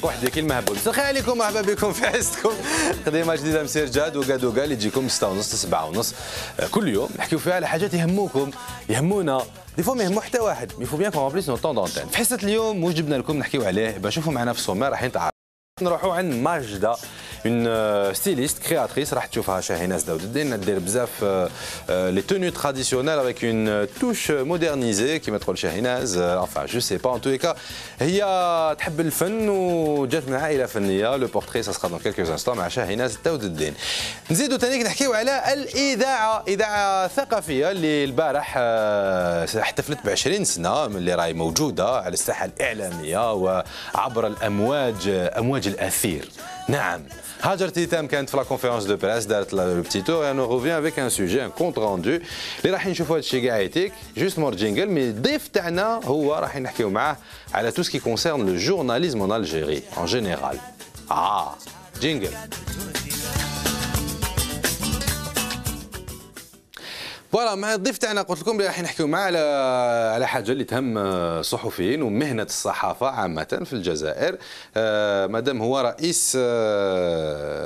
واحد كلمه هبول مساء الخير عليكم مرحبا بكم في حصتكم قديمه جديده مسير جاد وكادوكا اللي تجيكم 6:30 7:30 كل يوم نحكيو فيها على حاجات يهموكم يهمونا دي فوا ما يهمو حتى واحد مي فو بيان كون بليس نو طون دونتين في حصه اليوم واش جبنا لكم نحكيو عليه باش شوفوا معنا في السومير رايحين تعرفوا نروحوا عند ماجده اون ستيليست كرياتريس راح تشوفها شاهيناز داود الدين دير بزاف لي توني تراديسيونيل افيك اون توش مودرنيزي كيما تقول شاهيناز enfin جو سي با ان تو كا هي تحب الفن وجات من عائله فنيه لو بورتري سا سرا دون كيلكوز انستون مع شاهيناز داود الدين نزيدوا ثاني نحكيو على الاذاعه اذاعه ثقافيه اللي البارح احتفلت ب 20 سنه من اللي راهي موجوده على الساحه الاعلاميه وعبر امواج الاثير نعم هاجر تيتام كانت في لا كونفيرونس دو بريس دارت لو بتي تور انا روفيان افيك ان سوجي ان كونت روندو اللي راح نشوفوا هذا الشيء كاع يتيك جوست مور جينجل مي الضيف تاعنا هو راح نحكيو معاه على تو سكي كونسيرن لو جورناليزم ان الجيري ان جينيرال جينجل فوالا مع الضيف تاعنا قلت لكم راح نحكيو معاه على حاجه اللي تهم الصحفيين ومهنه الصحافه عامه في الجزائر مادام هو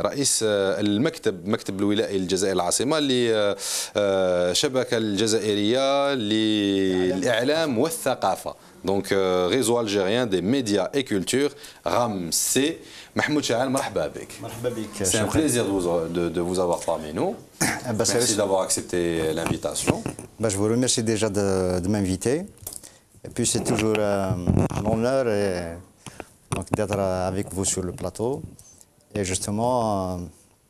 رئيس مكتب الولائي للجزائر العاصمه للشبكه الجزائريه للاعلام والثقافه دونك ريزو الجيريان دي ميديا اي كولتور رامسي محمود شاعل مرحبا بك. مرحبا بك. C'est un plaisir de vous avoir parmi nous. Merci d'avoir accepté l'invitation. Je vous remercie déjà de m'inviter. Et puis c'est toujours un honneur d'être avec vous sur le plateau et justement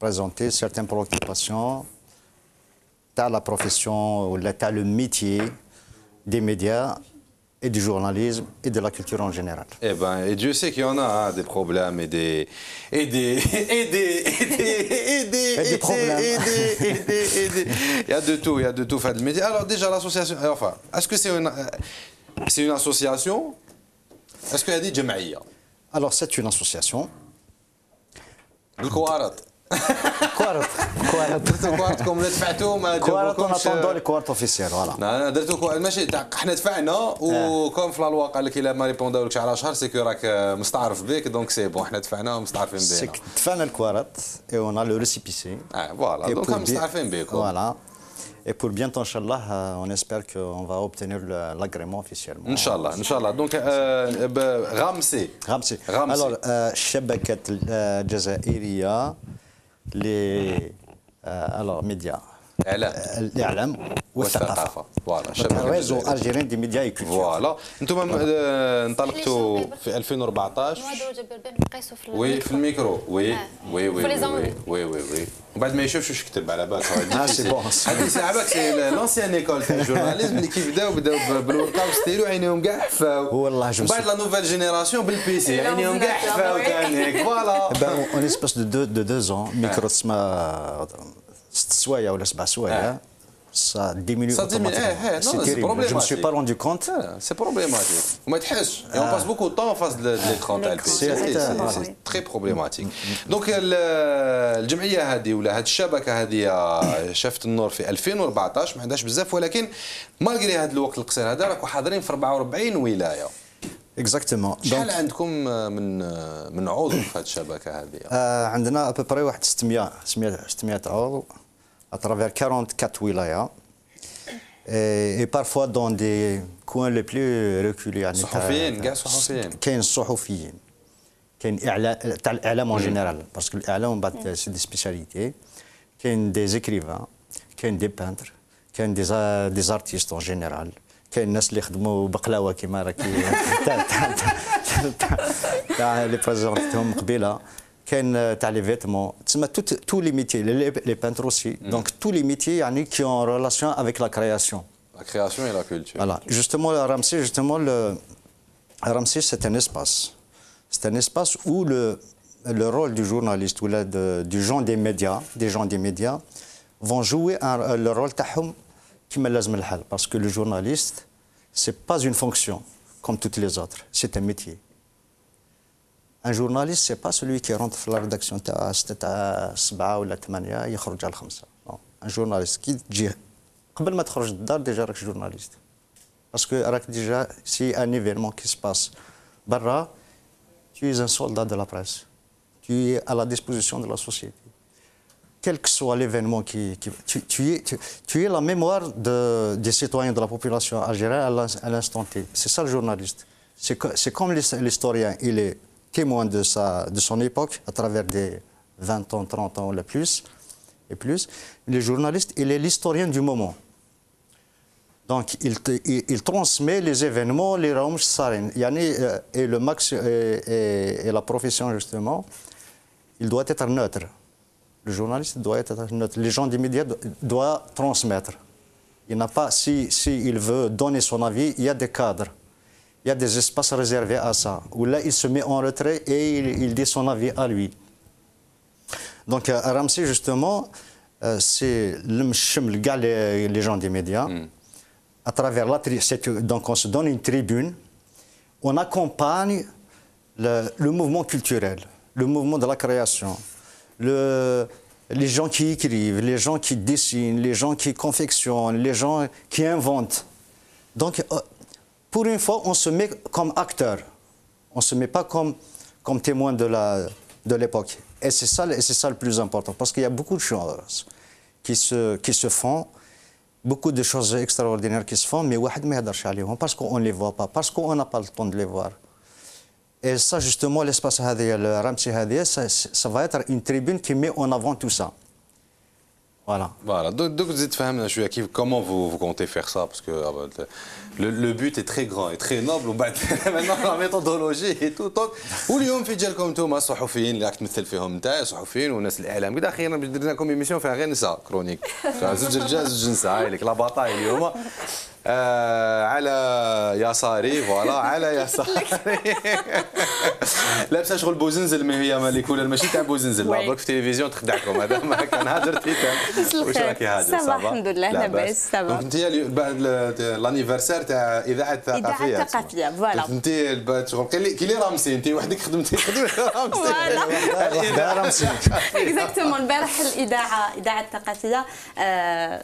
présenter certaines préoccupations dans la profession ou dans le métier des médias et du journalisme et de la culture en général. Eh ben, et Dieu sait qu'il y en a des problèmes et des problèmes. Il y a de tout faire le métier. Alors déjà l'association, enfin, est-ce que c'est une association? Est-ce qu'il y a des جمعية? Alors c'est une association. الكوارط. كوارط درتو كوارطكم ولا دفعتوا ما جاوبوكمش كوارط لي كوارط اوفيسيال فوالا درتو كوارط ماشي حنا دفعنا وكون في لا قال لك الا ما ريبونداولكش على شهر سيكو راك مستعرف بك دونك سي بون حنا دفعنا ومستعرفين بينا دفعنا الكوارط اي اون ا لو ريسيبيسي فوالا دونك مستعرفين بكم فوالا Et pour bientôt, Inch'Allah, on espère qu'on va obtenir l'agrément officiellement. Inch'Allah. Donc, Ramsey. Alors, الشبكة الجزائرية alors médias. الإعلام والثقافة. فوالا. réseau algérien des médias et culture. فوالا. انتم انطلقتوا في 2014. وي في الميكرو. وي. وبعد ما يشوفش واش كتب على بالك سي بون هذه ساعه بالك سي لونسيان ايكول تاع الجورناليزم اللي كيبداو بالورقه والستيلو عينيهم كاع حفاو والله بعد لا نوفيل جينيراسيون بالبيسي عينيهم كاع حفاو ثاني فوالا اون اسباس دو 2 ans ميكرو تسمى 6 سوايع ولا 7 سوايع ça diminue automatiquement. C'est terrible. Je ne me suis pas rendu compte. C'est problématique. وما تحسش. Et on passe beaucoup de temps en face de l'écran تاع البيسي. C'est très problématique. Donc الجمعية هذه ولا هذه الشبكة هذه شافت النور في 2014 ما عندهاش بزاف ولكن مالغري هذا الوقت القصير هذا راكم حاضرين في 44 ولاية. اكزاكتومون. شحال عندكم من عضو في هذه الشبكة هذه؟ عندنا ابوبري واحد 600 عضو à travers 44 wilayas et parfois dans des coins les plus reculés يعني صحفيين كاع صحفيين كاين الصحفيين كاين اعلام تاع الاعلام اون جينيرال باسكو الاعلام بعد سي دي سبيسياليتي كاين دي زيكريفان كاين دي بانتر كاين دي زارتيست اون جينيرال كاين الناس اللي يخدموا بقلاوه كيما راكي تاع اللي بريزونتهم قبيله كاين تاع لي فيتمون تسمى تو لي ميتي لي بانتر اوسي دونك تو لي ميتي يعني كي اون ريلاسيون افيك لا كرياسيون et la culture. Voilà, justement Ramsey c'est un espace C'est un espace où le rôle du journaliste ou du gens des médias vont jouer le rôle تاعهم كما لازم الحال. Parce que le journaliste, c'est pas une fonction comme toutes les autres, c'est un métier. Un journaliste, c'est pas celui qui rentre dans la rédaction تاع 6 7 ولا 8 يخرج على 5. Non. Un journaliste qui تجي قبل ما تخرج للدار déjà راك journaliste. Parce que راك déjà si un événement qui se passe برا, tu es un soldat de la presse. Tu es à la disposition de la société. Quel que soit l'événement, tu es la mémoire des citoyens de la population algérienne à l'instant T. C'est ça le journaliste. C'est comme l'historien, il est témoin de son époque à travers des 20 ans, 30 ans ou plus. Le journaliste, il est l'historien du moment. Donc, il transmet les événements, les رمش صارين. Et le max et la profession justement, il doit être neutre. Le journaliste doit être neutre. Les gens des médias doivent transmettre. Il n'a pas, il veut donner son avis, il y a des cadres, il y a des espaces réservés à ça. Où là, il se met en retrait et il dit son avis à lui. Donc, Ramsey justement, c'est les gens des médias. À travers donc on se donne une tribune, on accompagne le mouvement culturel, le mouvement de la création, les gens qui écrivent, les gens qui dessinent, les gens qui confectionnent, les gens qui inventent. Donc, pour une fois, on se met comme acteur, on ne se met pas comme témoin de l'époque. Et c'est ça le plus important, parce qu'il y a beaucoup de choses qui se font, beaucoup de choses extraordinaires qui se font, mais parce qu'on ne les voit pas, parce qu'on n'a pas le temps de les voir. Et ça, justement, l'espace le Ramsey Hadia, ça va être une tribune qui met en avant tout ça. Voilà. Voilà. Donc vous êtes femme, je suis actif. Comment vous comptez faire ça? Parce que le but est très grand et très noble. Maintenant, la méthodologie et tout. واليوم في جالكم انتم الصحفيين اللي راك تمثل فيهم انت صحفيين وناس الاعلام كذا اخيرا باش درنا لكم ايميسيون فيها غير نساء كرونيك. زوج رجال زوج نساء هاي لك لا باطاي اليوم. على يساري فوالا على يساري لابسه شغل بوزنزل ما هي مالك ولا ماشي تاع بوزنزل لا برك في التلفزيون تخدعكم هذا ما كان هاجر تيتم واش راكي هاجر صافا الحمد لله لاباس صافا دونك انت لانيفرسير تاع اذاعه الثقافيه فوالا انت شغل كي لي رامسي انت وحدك خدمتي رامسي رامسي اكزاكتومون البارح الاذاعه الثقافيه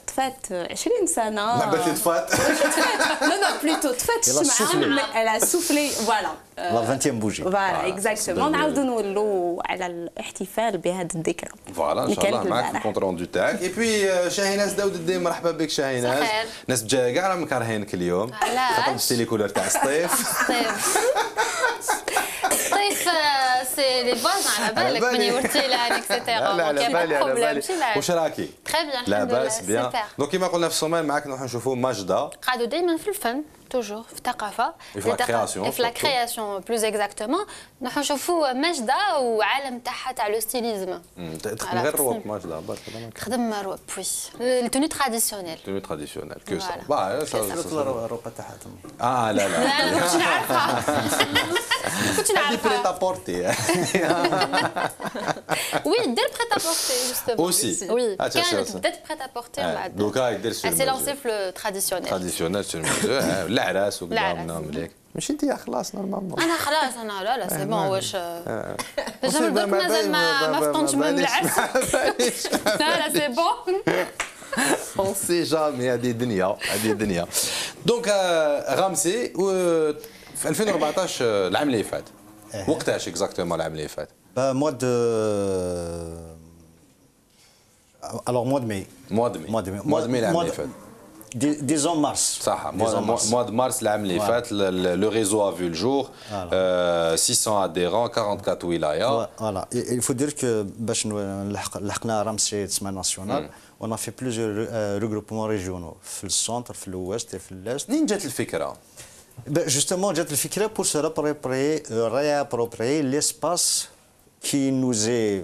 طفات 20 سنه لعبه طفات non, plutôt, elle a soufflé, voilà. La 20e bougie. Voilà, exactement. نعاودوا نولوا على الاحتفال بهذه الذكرى. فوالا ان شاء الله معك الكونت روندو تاعك. اي بي شاهيناز داود الدين مرحبا بك شاهيناز. ناس كاع راهم مكرهينك اليوم. خاطر لبستي لي كولور تاع الصيف. الصيف سي لي فوازان على بالك بني ورتيلان اكسيتيرا. لا على بالي على بالي. واش راكي؟ تري بيان لاباس بيان. دونك كيما قلنا في الصومال معك نروحوا نشوفوا ماجده. قعدوا دائما في الفن توجور في الثقافه في لا كرياسيون بلوز اكزاكتومون نروحوا نشوفوا ماجده وعالم تاعها تاع لو ستيليزم. تخدم غير روب ماجده برك تخدم روب وي التوني تراديسيونيل كو سا با الروبه تاعها لا لا كنتش نعرفها كنتش نعرفها بريتا بورتي وي دير بريتا بورتي جوستومون اوسي وي كانت بدات بريتا بورتي بعد دوكا يدير سي لونسي في لو تراديسيونيل العراس وقدام مليك ماشي انت خلاص نورمالمون انا خلاص انا لا سي بون واش جامي دوك مازال ما فطنتش من العرس لا سي بون اون سي جامي هذه دنيا دونك غامسي في 2014 العام اللي فات وقتاش اكزاكتومون العام اللي فات mois de mai العام اللي فات disons mars. صح mois de mars العام اللي فات le réseau a vu le jour 600 adhérents 44 ولاية. Voilà, il faut dire que باش لحقنا رامسي تسمى ناسيونال on a fait plusieurs regroupements régionaux في السنتر في الوست في الest. منين جات الفكرة؟ Justement جات الفكرة pour se réapproprier l'espace qui nous est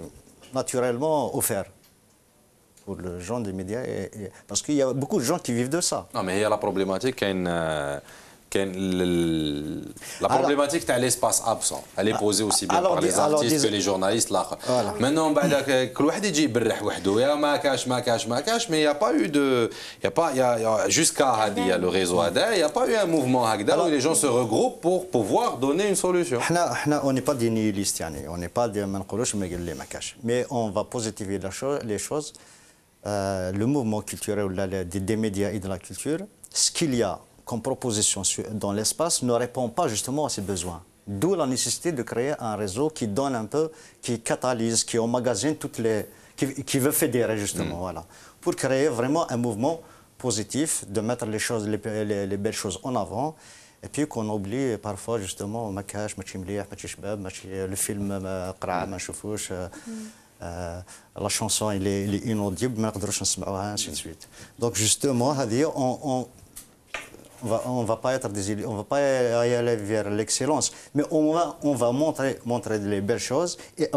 naturellement offert. Pour les gens des médias, parce qu'il y a beaucoup de gens qui vivent de ça. Non, mais il y a la problématique La problématique de l'espace absent, elle est posée aussi bien par les artistes que les journalistes. Maintenant, كل واحد يجي يبرح وحده يا ما كاش mais il n'y a pas eu de, jusqu'à le réseau ADA, il n'y a pas eu un mouvement où les gens se regroupent pour pouvoir donner une solution. On n'est pas des nihilistes, on n'est pas des mais on va positiver les choses. Le mouvement culturel des médias et de la culture, ce qu'il y a comme proposition dans l'espace ne répond pas justement à ces besoins. D'où la nécessité de créer un réseau qui donne un peu, qui catalyse, qui emmagasine toutes les... qui veut fédérer justement, voilà. Pour créer vraiment un mouvement positif, de mettre les choses, les belles choses en avant, et puis qu'on oublie parfois justement le film la chanson elle est inaudible, ainsi de suite. Donc justement, on va pas être désillusionné, on va pas y aller vers l'excellence, mais on va montrer les belles choses et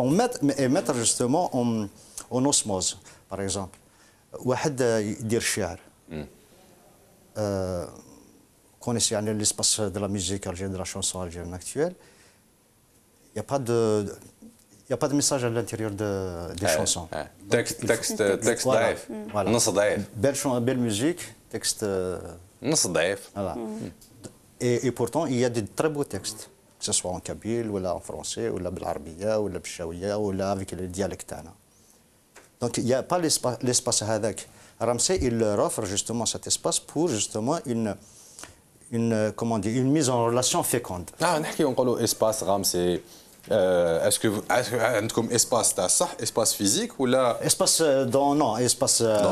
mettre justement en osmose. Par exemple, واحد يدير الشعر connaissez l'espace de la musique algérienne, de la chanson algérienne actuelle, il n'y a pas de message à l'intérieur des chansons. Texte ضعيف. نص ضعيف. Belle musique, texte نص ضعيف. Voilà. Et pourtant, il y a de très beaux textes, que ce soit en kabyle, ou en français, ou بالعربية, ou بالشاوية, ou avec le dialecte. Donc, il n'y a pas l'espace هذاك. Ramsey, il leur offre justement cet espace pour justement une mise en relation féconde. نحكي ونقولوا espace Ramsey. Est-ce que عندكم espace تاع صح espace physique ou là espace dans le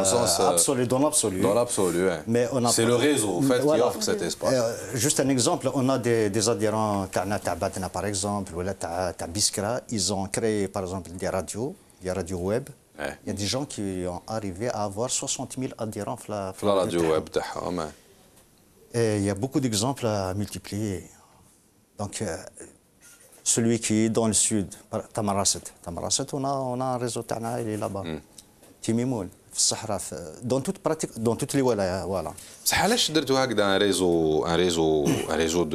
sens absolu, dans l'absolu. Dans l'absolu, ouais. Mais c'est le réseau en fait qui offre cet espace. Juste un exemple, on a des adhérents تاع Batna par exemple ou là تاع Biskra, ils ont créé par exemple des radios web. Ouais. Il y a des gens qui ont arrivé à avoir 60 000 adhérents la radio web تاعهم. Et il y a beaucoup d'exemples à multiplier. Donc celui qui est dans le sud, Tamarasset, on a un réseau تاعنا, il est là-bas. Timimoun, في الصحراء, dans toutes les wilayas, voilà. بصح علاش درتوا هكذا un réseau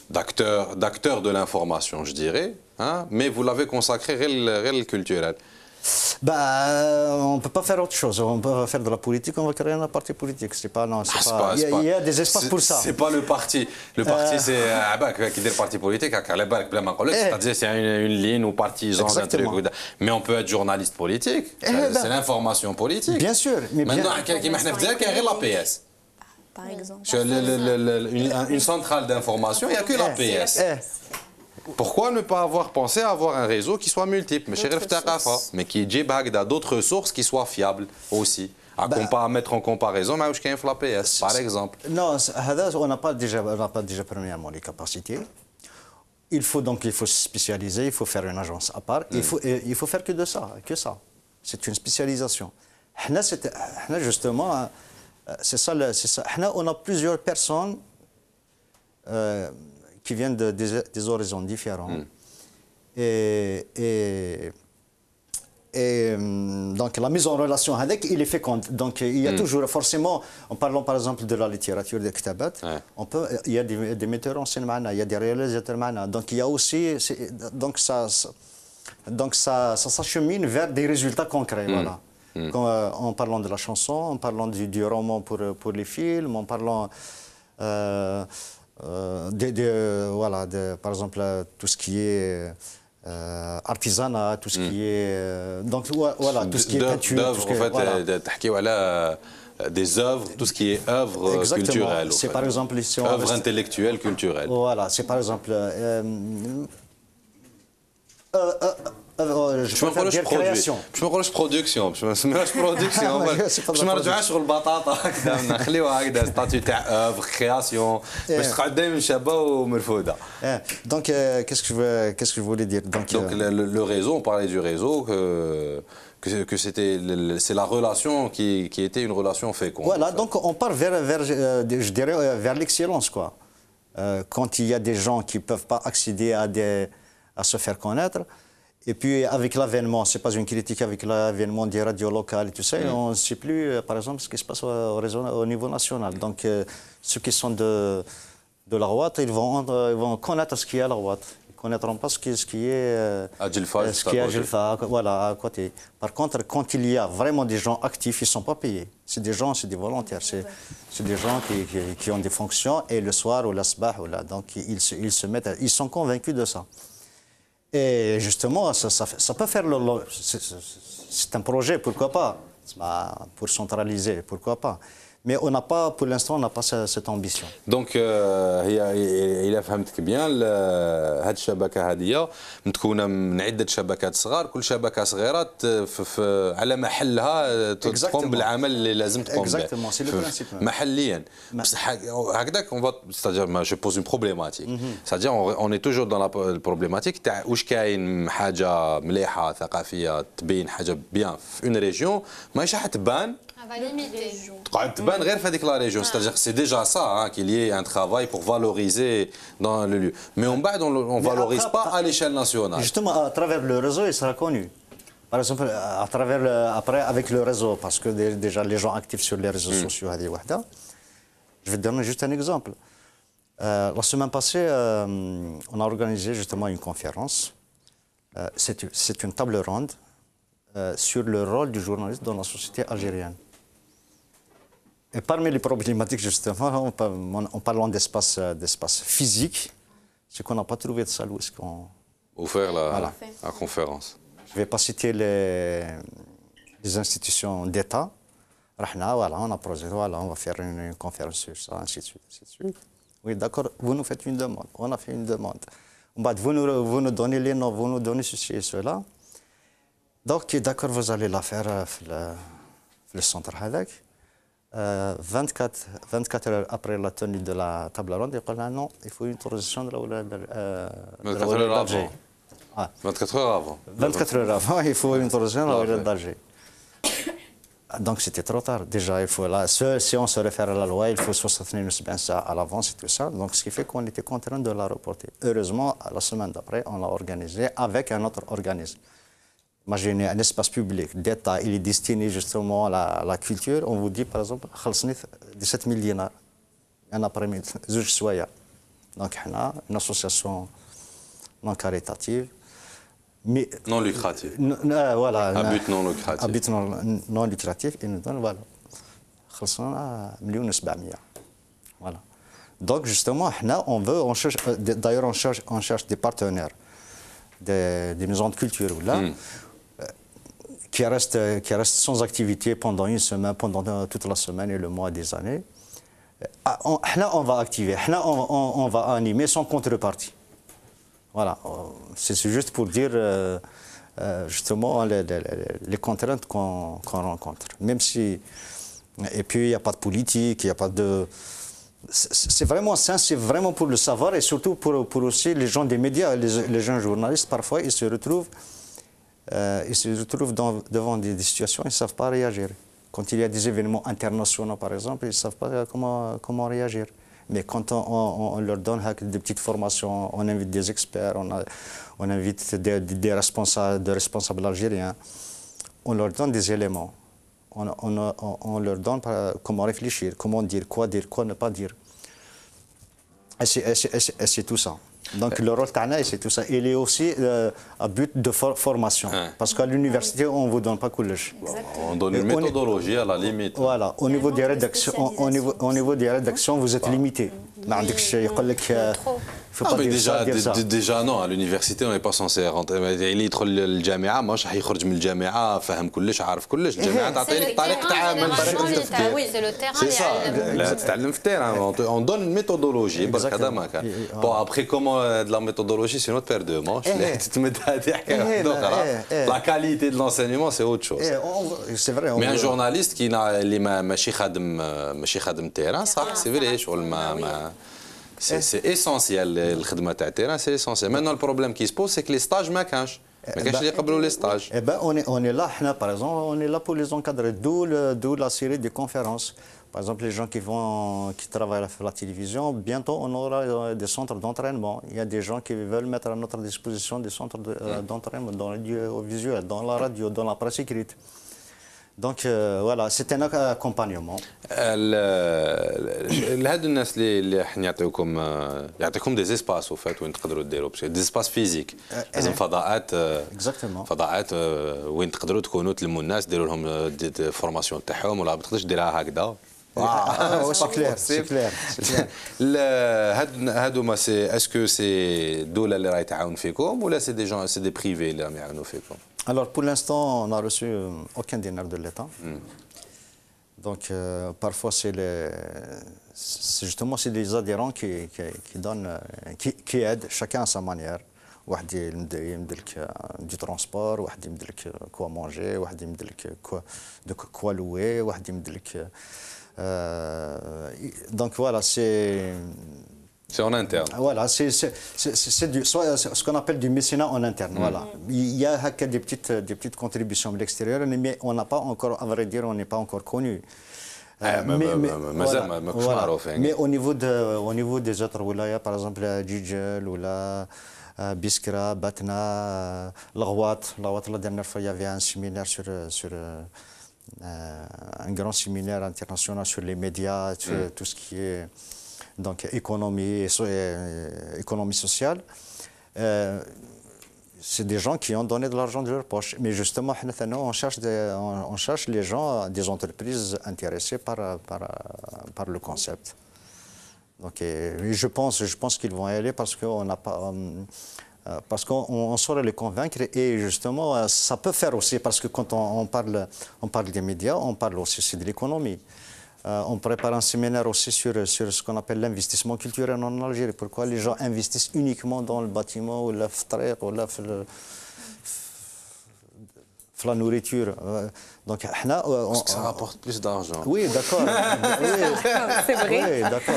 d'acteurs de l'information, je dirais, hein, mais vous l'avez consacré réel culturel. On ne peut pas faire autre chose. On peut faire de la politique, on va créer un parti politique. Il y a des espaces pour ça. C'est pas le parti. Le parti, c'est qui dit le parti politique, c'est-à-dire c'est une ligne ou partisan d'un truc. Mais on peut être journaliste politique. C'est l'information politique. Bien sûr. Maintenant, qui m'a dit l'APS. Par exemple. Une centrale d'information, il n'y a que l'APS. Pourquoi ne pas avoir pensé à avoir un réseau qui soit multiple, mais qui ait d'autres sources qui soient fiables aussi, à mettre en comparaison avec l'APS, par exemple. Non, on n'a pas déjà premièrement les capacités. Il faut se spécialiser, il faut faire une agence à part. Il faut faire que ça. C'est une spécialisation. Justement, c'est ça. On a plusieurs personnes qui viennent des horizons différents. Et donc la mise en relation avec, il est féconde. Donc il y a toujours, forcément, en parlant par exemple de la littérature des ktabat, il y a des metteurs en scène, il y a des réalisateurs. Donc il y a aussi, donc ça s'achemine vers des résultats concrets. Voilà. En parlant de la chanson, en parlant du roman pour les films, en parlant par exemple tout ce qui est artisanat, tout ce qui est donc voilà, tout ce qui est peinture, d'œuvres en fait, voilà, des œuvres, tout ce qui est œuvres culturelles. C'est par exemple ici œuvres intellectuelles culturelles. Voilà, c'est par exemple je me dire création. Je me crois production. Je me سميهاش production. باش ما نرجعوش شغل البطاطا هكذا نخليوها هكذا ستاتيو تاع œuvre création باش تقعد دائما شابه ومرفوده. Donc qu'est-ce que je voulais dire? Donc le réseau, on parlait du réseau que c'est la relation qui était une relation féconde. Voilà, donc on part je dirais vers l'excellence quoi. Quand il y a des gens qui peuvent pas accéder à se faire connaître. Et puis avec l'avènement, c'est pas une critique, avec l'avènement des radios locales et tout ça, on ne sait plus, par exemple, ce qui se passe au niveau national. Donc ceux qui sont de la Rouat, ils vont connaître ce qui est à la Rouat. Ils ne connaîtront pas ce qui est à Djelfa, voilà, à côté. Par contre, quand il y a vraiment des gens actifs, ils ne sont pas payés. C'est des gens, c'est des volontaires. C'est des gens qui ont des fonctions et le soir ou la sabah, donc ils sont convaincus de ça. Et justement, ça peut faire c'est un projet, pourquoi pas, pour centraliser, pourquoi pas. Mais on n'a pas, pour l'instant, on n'a pas cette ambition. Donc, il a فهمتك bien هذه الشبكة هذه متكونة من عدة شبكات صغار، كل شبكة صغيرة على محلها تقوم بالعمل اللي لازم تقوم به محليا. هكذاك c'est-à-dire je pose une problématique. C'est-à-dire on est toujours dans la problématique تاع واش كاين حاجة مليحة ثقافية تبين حاجة بيان في une région ماهيش راح تبان. تقعد تبان غير في هذيك لا ريجيون. C'est-à-dire c'est déjà ça qu'il y ait un travail pour valoriser dans le lieu. Mais en bas on ne valorise pas à l'échelle nationale. Justement, à travers le réseau, il sera connu. Par exemple, à travers après avec le réseau, parce que déjà les gens actifs sur les réseaux sociaux, je vais te donner juste un exemple. La semaine passée, on a organisé justement une conférence. C'est une table ronde sur le rôle du journaliste dans la société algérienne. Et parmi les problématiques, justement, en parlant d'espace physique, c'est qu'on n'a pas trouvé de salle où est-ce qu'on... Ou faire la conférence. Je ne vais pas citer les institutions d'État. Voilà, on a posé, voilà, on va faire une conférence sur ça, ainsi de suite, ainsi de suite. Oui, d'accord, vous nous faites une demande. On a fait une demande. Vous nous donnez les noms, vous nous donnez ceci et cela. Donc, d'accord, vous allez la faire le centre Hadak. 24 heures après la tenue de la table ronde, il dit non, il faut une autorisation de l'Alger. 24 heures avant. 24 heures avant, il faut une autorisation de l'Alger. Donc c'était trop tard. Déjà, il faut si on se réfère à la loi, il faut 69 à l'avance et tout ça. Donc ce qui fait qu'on était contraint de la reporter. Heureusement, la semaine d'après, on l'a organisé avec un autre organisme. Imaginez un espace public d'État, il est destiné justement à la culture. On vous dit par exemple, 17 000 dinars. Un après-midi, donc, on a une association non caritative. Mais, non lucrative. Voilà. À but non lucratif. À but non lucratif, il nous donne, voilà. 1,7 million. Voilà. Donc justement, on cherche, d'ailleurs on cherche des partenaires, des maisons de culture là. Qui restent sans activité pendant une semaine, pendant toute la semaine et le mois des années. On va activer, on va animer sans contrepartie. Voilà, c'est juste pour dire justement les contraintes qu'on rencontre. Même si, et puis il n'y a pas de politique, il n'y a pas de... C'est vraiment ça, c'est vraiment pour le savoir et surtout pour aussi les gens des médias, les jeunes journalistes, parfois ils se retrouvent devant des situations, ils ne savent pas réagir. Quand il y a des événements internationaux, par exemple, ils ne savent pas comment réagir. Mais quand on leur donne des petites formations, on invite des experts, on invite des responsables algériens, on leur donne des éléments. On leur donne comment réfléchir, comment dire, quoi ne pas dire. Et c'est tout ça. Donc le rôle Tana, c'est tout ça. Il est aussi à but de formation. Parce qu'à l'université, on ne vous donne pas collège. On donne une méthodologie à la limite. Voilà. Au niveau des rédactions, vous êtes limité. déjà non, à l'université on n'est pas censé rentrer. اللي يدخل الجامعه ماش راح يخرج من الجامعه فاهم كلش عارف كلش. الجامعه تعطيك طريقه تعامل سي لا تتعلم في التيران. On donne une méthodologie برك هذا ما كان. Bon après comment de la méthodologie c'est notre paire de manches. تتمد هذه حكايه اخرى. La qualité de l'enseignement c'est autre chose. C'est vrai. Mais un journaliste qui اللي ماشي خادم التيران صح سي فري شغل ما C'est essentiel, le khidmat de terrain, c'est essentiel. Maintenant, le problème qui se pose, c'est que les stages ne marchent pas. Les stages. Eh ben, on est là, par exemple, on est là pour les encadrer, d'où la série des conférences. Par exemple, les gens qui travaillent à la télévision, bientôt on aura des centres d'entraînement. Il y a des gens qui veulent mettre à notre disposition des centres d'entraînement dans l'audiovisuel, dans la radio, dans la presse écrite. Donc voilà, c'est un accompagnement. لهاد الناس اللي حنا يعطيكم دي زيسباس وفات وين تقدروا ديروا دي زيسباس فيزيك لازم فضاءات فضاءات وين تقدروا تكونوا تلموا الناس ديروا لهم فورماسيون تاعهم ولا ما تقدرش ديرها هكذا. سي كلير سي كلير هادوما سي اسكو سي الدوله اللي راهي تعاون فيكم ولا سي دي جون سي دي بريفي اللي راهم يعاونوا فيكم؟ Alors pour l'instant, on n'a reçu aucun dinar de l'État. Donc parfois c'est justement les adhérents qui donnent, qui aident chacun à sa manière. واحد يمدلك du transport, واحد يمدلك quoi manger, واحد يمدلك quoi louer, واحد يمدلك donc voilà c'est en interne. Voilà, c'est ce qu'on appelle du mécénat en interne. Voilà. Il y a des petites contributions de l'extérieur, mais on n'a pas encore, à vrai dire, on n'est pas encore connu. Mais au niveau des autres wilayas, par exemple Djidjel ou la Biskra, Batna, L'Ghouat, la dernière fois il y avait un séminaire sur un grand séminaire international sur les médias, sur tout ce qui est donc économie sociale. C'est des gens qui ont donné de l'argent de leur poche. Mais justement, on cherche les gens, des entreprises intéressées par le concept. Donc, je pense qu'ils vont y aller parce qu'on n'a pas... parce qu'on saurait les convaincre et justement, ça peut faire aussi, parce que quand on parle des médias, on parle aussi de l'économie. On prépare un séminaire aussi sur ce qu'on appelle l'investissement culturel en Algérie. Pourquoi les gens investissent uniquement dans le bâtiment ou la ftrek ou la nourriture. Donc, parce que ça rapporte plus d'argent. Oui, d'accord. C'est vrai. Oui, d'accord.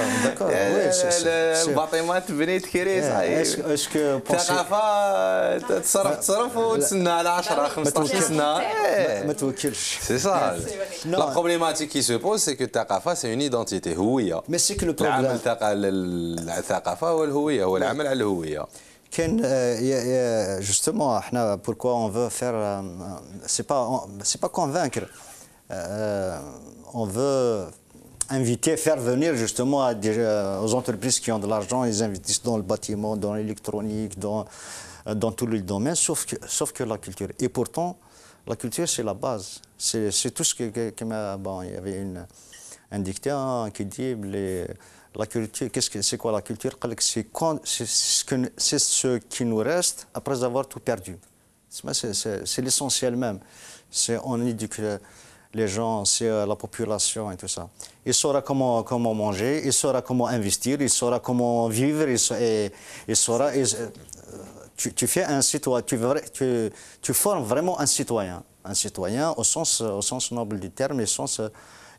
الباطيمات تبنيت كريس. Est-ce que ثقافة تصرف وتسنى على 10 15 سنة. ما توكلش. C'est ça. La problématique qui se pose, c'est que الثقافة c'est une identité هوية. Mais c'est que le problème. العمل الثقافة هو الهوية هو العمل على الهوية. Justement, pourquoi on veut faire, c'est pas convaincre, on veut inviter, faire venir justement aux entreprises qui ont de l'argent, ils investissent dans le bâtiment, dans l'électronique, dans tous les domaines, sauf que la culture. Et pourtant, la culture c'est la base, c'est tout ce bon, il y avait un dicton qui dit la culture, c'est quoi la culture? C'est ce qui nous reste après avoir tout perdu. C'est l'essentiel même. On éduque les gens, c'est la population et tout ça. Il saura comment manger, il saura comment investir, il saura comment vivre, il saura... Tu fais un citoyen, tu formes vraiment un citoyen au sens noble du terme et au sens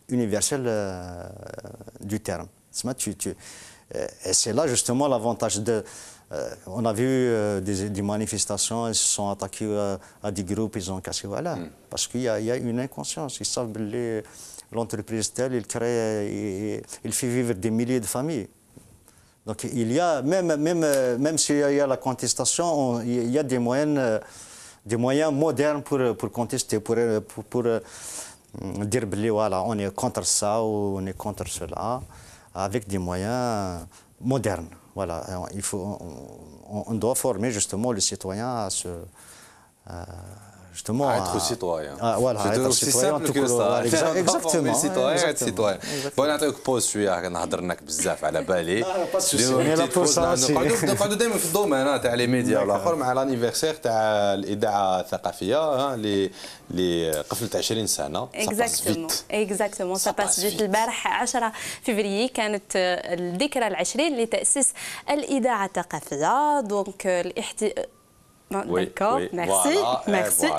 universel du terme. Et c'est là justement l'avantage de... on a vu des manifestations, ils se sont attaqués à des groupes, ils ont cassé, voilà. Parce qu'il y a une inconscience, ils savent que l'entreprise telle, il fait vivre des milliers de familles. Donc il y a, même s'il y a la contestation, il y a des moyens modernes pour contester, pour dire, voilà, on est contre ça ou on est contre cela, avec des moyens modernes. Voilà, on doit former justement le citoyen à justement à être citoyen. Voilà, c'est aussi simple que ça. Exactement. citoyen. بغينا نعطيوك بوز شويه نهضر لك بزاف على بالي. نقعدوا دائما في الدومين تاع لي ميديا والاخر مع لانيفرسير تاع الاذاعه الثقافيه اللي قفلت 20 سنه. اكزاكتومون سا باس فيت. البارح 10 فبراير كانت الذكرى العشرين لتاسيس الاذاعه الثقافيه. دونك ميرسي.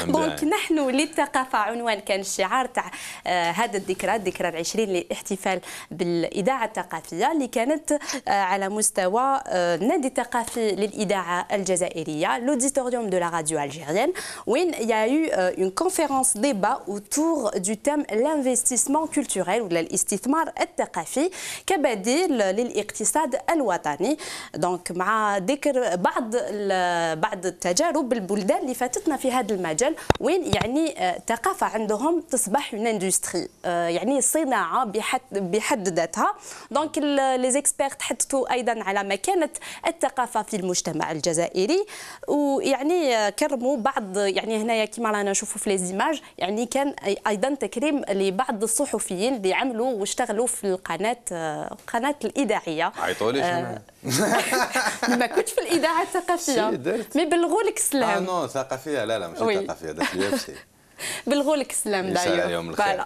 دونك نحن للثقافة عنوان كان الشعار تاع هذا الذكرى العشرين للاحتفال بالإذاعة الثقافية اللي كانت على مستوى النادي الثقافي للإذاعة الجزائرية l'auditorium de la radio algérienne وين il y a eu une conférence débat autour du thème l'investissement culturel ولا الاستثمار الثقافي كبديل للاقتصاد الوطني. دونك مع ذكر بعض بعض التجارب بالبلدان اللي فاتتنا في هذا المجال، وين يعني الثقافه عندهم تصبح اون اندستري، يعني صناعه بحد ذاتها. دونك لي زيكسبير تحدثوا ايضا على مكانه الثقافه في المجتمع الجزائري، ويعني كرموا بعض، يعني هنايا كما رانا نشوفوا في لي زيماج، يعني كان ايضا تكريم لبعض الصحفيين اللي عملوا واشتغلوا في القناه الاذاعيه. عيطوا لي انا ما كنتش في الاذاعه الثقافيه، مي بلغوا لك السلام. نو ثقافيه، لا ماشي ثقافيه، درت لي نفسي بلغوا لك السلام دايوغ. يوم الخير.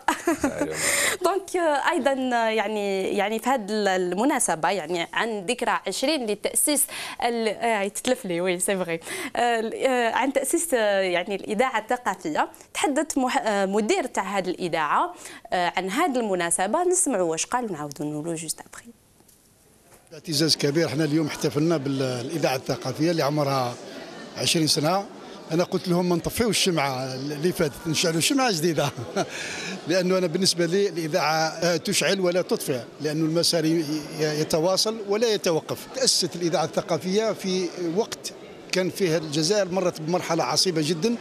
دونك ايضا يعني في هذه المناسبه، يعني عن ذكرى 20 لتاسيس يتلف لي وي سي فغي، عن تاسيس يعني الاذاعه الثقافيه، تحدث مدير تاع هذه الاذاعه عن هذه المناسبه. نسمعوا واش قال ونعاودوا نقولوا جوست ابخي. اعتزاز كبير، احنا اليوم احتفلنا بالاذاعه الثقافيه اللي عمرها 20 سنه. انا قلت لهم ما نطفيوش الشمعه اللي فاتت، نشعلوا شمعه جديده لانه انا بالنسبه لي الاذاعه تشعل ولا تطفئ، لانه المسار يتواصل ولا يتوقف. تاسست الاذاعه الثقافيه في وقت كان فيه الجزائر مرت بمرحله عصيبه جدا،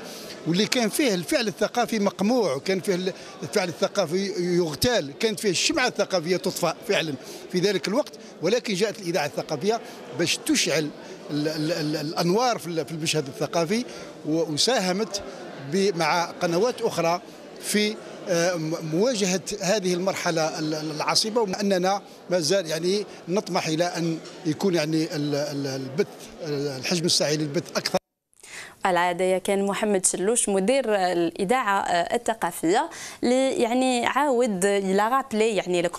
واللي كان فيه الفعل الثقافي مقموع، وكان فيه الفعل الثقافي يغتال، كانت فيه الشمعة الثقافية تطفأ فعلا في ذلك الوقت. ولكن جاءت الإذاعة الثقافية باش تشعل الأنوار في المشهد الثقافي، وساهمت مع قنوات أخرى في مواجهة هذه المرحلة العصيبة، وأننا ما زال يعني نطمح إلى أن يكون يعني البث، الحجم الساعي للبث أكثر. هذا كان محمد شلوش مدير الاذاعه الثقافيه، اللي يعني عاود الى رابلي يعني